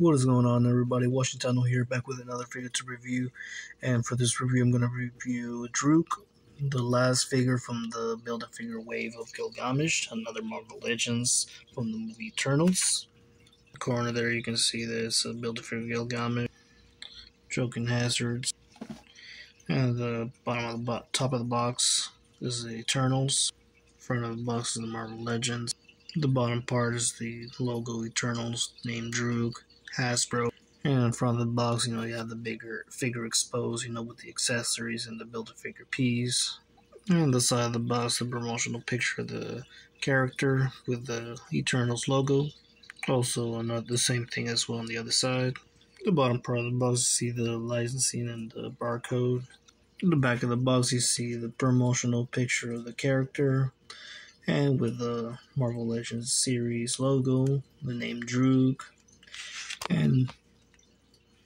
What is going on, everybody? Washington here, back with another figure to review. And for this review, I'm going to review Druig, the last figure from the Build-A-Figure wave of Gilgamesh, another Marvel Legends from the movie Eternals. In the corner there, you can see this Build-A-Figure Gilgamesh, Joking Hazards, and the bottom of the top of the box is the Eternals. Front of the box is the Marvel Legends. The bottom part is the logo Eternals, named Druig, Hasbro. And in front of the box, you have the bigger figure exposed, with the accessories and the Build-A-Figure piece. And on the side of the box, the promotional picture of the character with the Eternals logo. Also, the same thing as well on the other side. The bottom part of the box, you see the licensing and the barcode. In the back of the box, you see the promotional picture of the character, and with the Marvel Legends series logo, the name Druig. And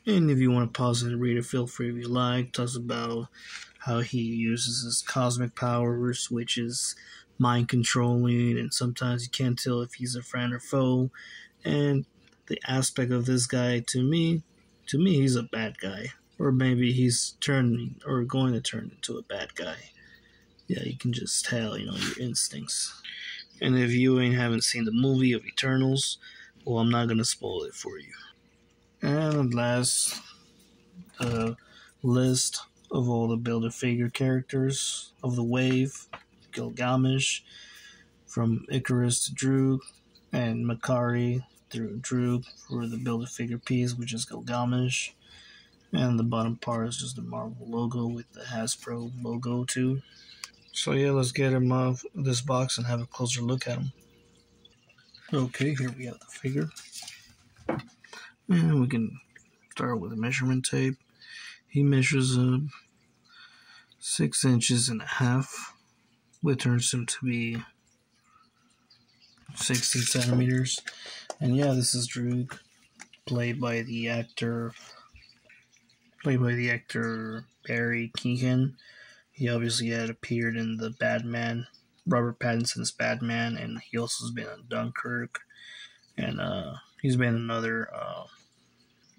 if you want to pause it and read it, feel free if you like. It talks about how he uses his cosmic powers, which is mind controlling, and sometimes you can't tell if he's a friend or foe. And the aspect of this guy, to me, he's a bad guy. Or maybe he's turning or going to turn into a bad guy. Yeah, you can just tell, your instincts. And if you haven't seen the movie of Eternals, well, I'm not going to spoil it for you. And last, list of all the Build-A-Figure characters of the wave: Gilgamesh, from Icarus to Druig, and Makari through Druig for the Build-A-Figure piece, which is Gilgamesh. And the bottom part is just the Marvel logo with the Hasbro logo too. So yeah, let's get him off this box and have a closer look at him. Okay, here we have the figure. And we can start with a measurement tape. He measures 6 inches and a half, which turns him to be 16 centimeters. And yeah, this is Druig, played by the actor Barry Keoghan. He obviously had appeared in the Batman, Robert Pattinson's Batman, and he also has been in Dunkirk. And he's been in another,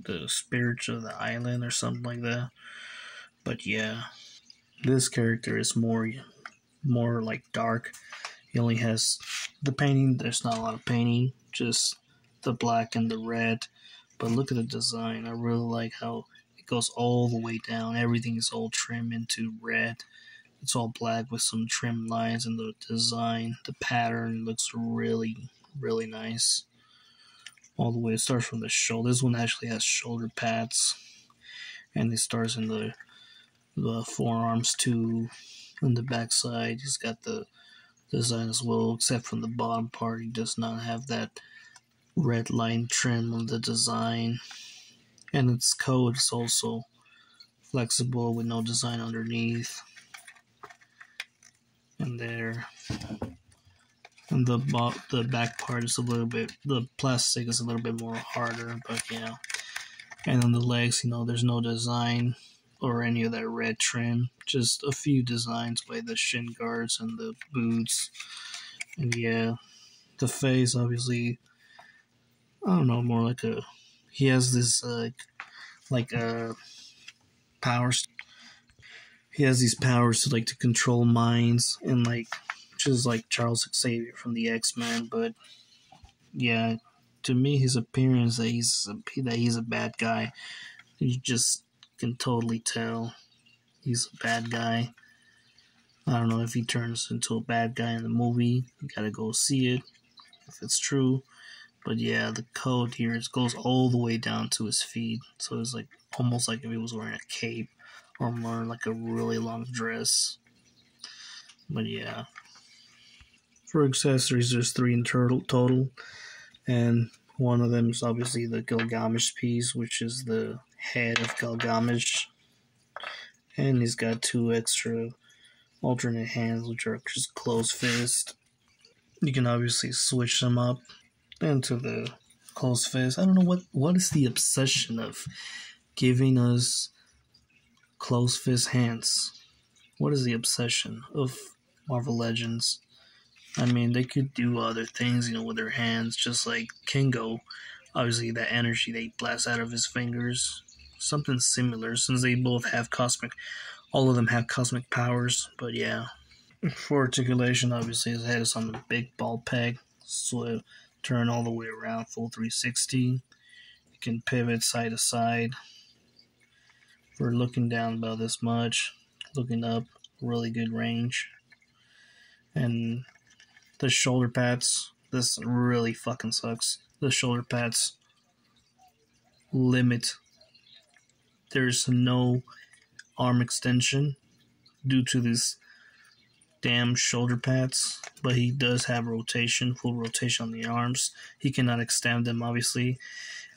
The Spirits of the Island or something like that. But yeah, this character is more like dark. He only has the painting. There's not a lot of painting, just the black and the red. But look at the design. I really like how it goes all the way down. Everything is all trimmed into red. It's all black with some trim lines, and the design, the pattern looks really, really nice. All the way, it starts from the shoulder. This one actually has shoulder pads, and it starts in the forearms too. On the back side, he's got the design as well, except from the bottom part, he does not have that red line trim on the design. And its coat is also flexible with no design underneath. And there. And the back part is the plastic is a little bit more harder, but yeah. And on the legs, there's no design or any of that red trim. Just a few designs by the shin guards and the boots. And yeah, the face, obviously, I don't know, more like he has this powers. He has these powers to control minds, and just like Charles Xavier from the X-Men. But yeah, to me, his appearance that he's a bad guy. You just can totally tell he's a bad guy. I don't know if he turns into a bad guy in the movie. You gotta go see it if it's true. But yeah, the coat here goes all the way down to his feet, so it's almost like if he was wearing a cape or more like a really long dress. But yeah, for accessories, there's 3 in total, and one of them is obviously the Gilgamesh piece, which is the head of Gilgamesh, and he's got 2 extra alternate hands, which are just closed fist. You can obviously switch them up into the closed fist. I don't know what is the obsession of giving us closed fist hands. What is the obsession of Marvel Legends? I mean, they could do other things, with their hands, just like Kingo obviously that energy they blast out of his fingers. Something similar, since they both have cosmic, all of them have cosmic powers, but yeah. For articulation, obviously his head is on the big ball peg, so turn all the way around, full 360. You can pivot side to side. For looking down about this much, looking up, really good range. And the shoulder pads, this really fucking sucks. The shoulder pads limit. There's no arm extension due to these damn shoulder pads, but he does have rotation, full rotation on the arms. He cannot extend them, obviously.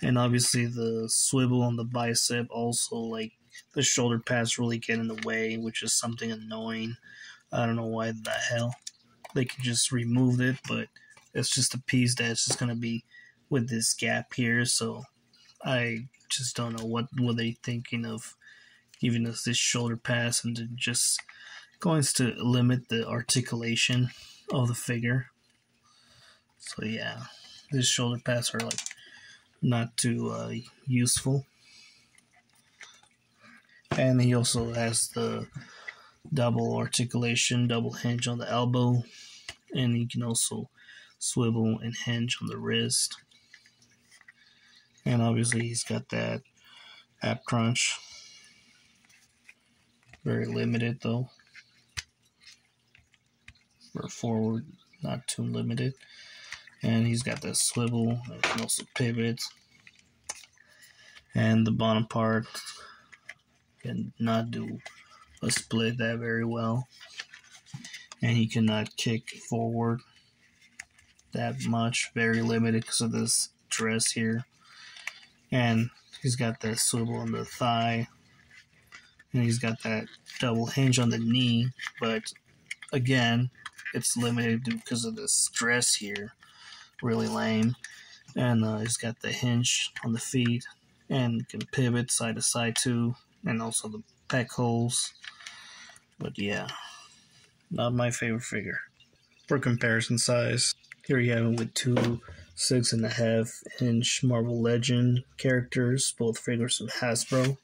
And obviously the swivel on the bicep also, like, the shoulder pads really get in the way, which is something annoying. I don't know why the hell they could just remove it, but it's just a piece that's just going to be with this gap here, so I just don't know what were they thinking of giving us this shoulder pads and just going to limit the articulation of the figure. So yeah, these shoulder pads are like not too useful. And he also has the double articulation, double hinge on the elbow, and he can also swivel and hinge on the wrist. And obviously he's got that ab crunch. Very limited though. For forward, not too limited. And he's got that swivel, and can also pivot. And the bottom part can not do a split that very well. And he cannot kick forward that much, very limited because of this dress here. And he's got that swivel on the thigh, and he's got that double hinge on the knee, but again, it's limited because of this dress here, really lame. And he's got the hinge on the feet, and can pivot side to side too, and also the pec holes. But yeah, not my favorite figure. For comparison size, here you have him with two 6.5-inch Marvel Legend characters, both figures from Hasbro.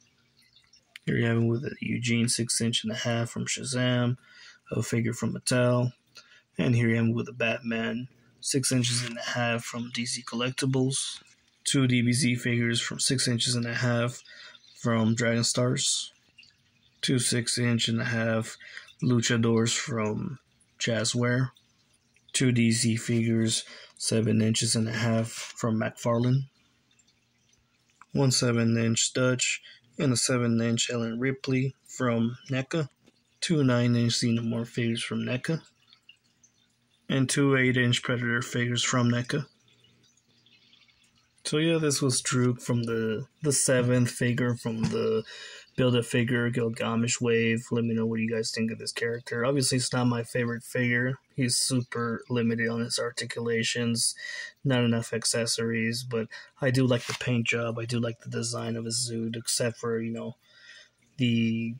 Here you have him with a Eugene 6.5-inch from Shazam, a figure from Mattel. And here you have him with a Batman 6.5 inches from DC Collectibles. Two DBZ figures from 6.5 inches from Dragon Stars. Two 6.5-inch luchadors from Jazzware. Two DC figures 7.5 inches from McFarlane. One 7-inch Dutch and a 7-inch Ellen Ripley from NECA. Two 9-inch Xenomorph figures from NECA. And two 8-inch Predator figures from NECA. So yeah, this was Druig from the 7th figure from the Build-A-Figure Gilgamesh wave. Let me know what you guys think of this character. Obviously, it's not my favorite figure. He's super limited on his articulations, not enough accessories, but I do like the paint job. I do like the design of his suit, except for, the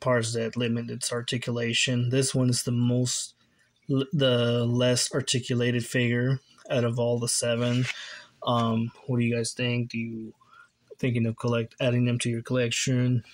parts that limit its articulation. This one is the less articulated figure out of all the 7. What do you guys think? Do you thinking of adding them to your collection?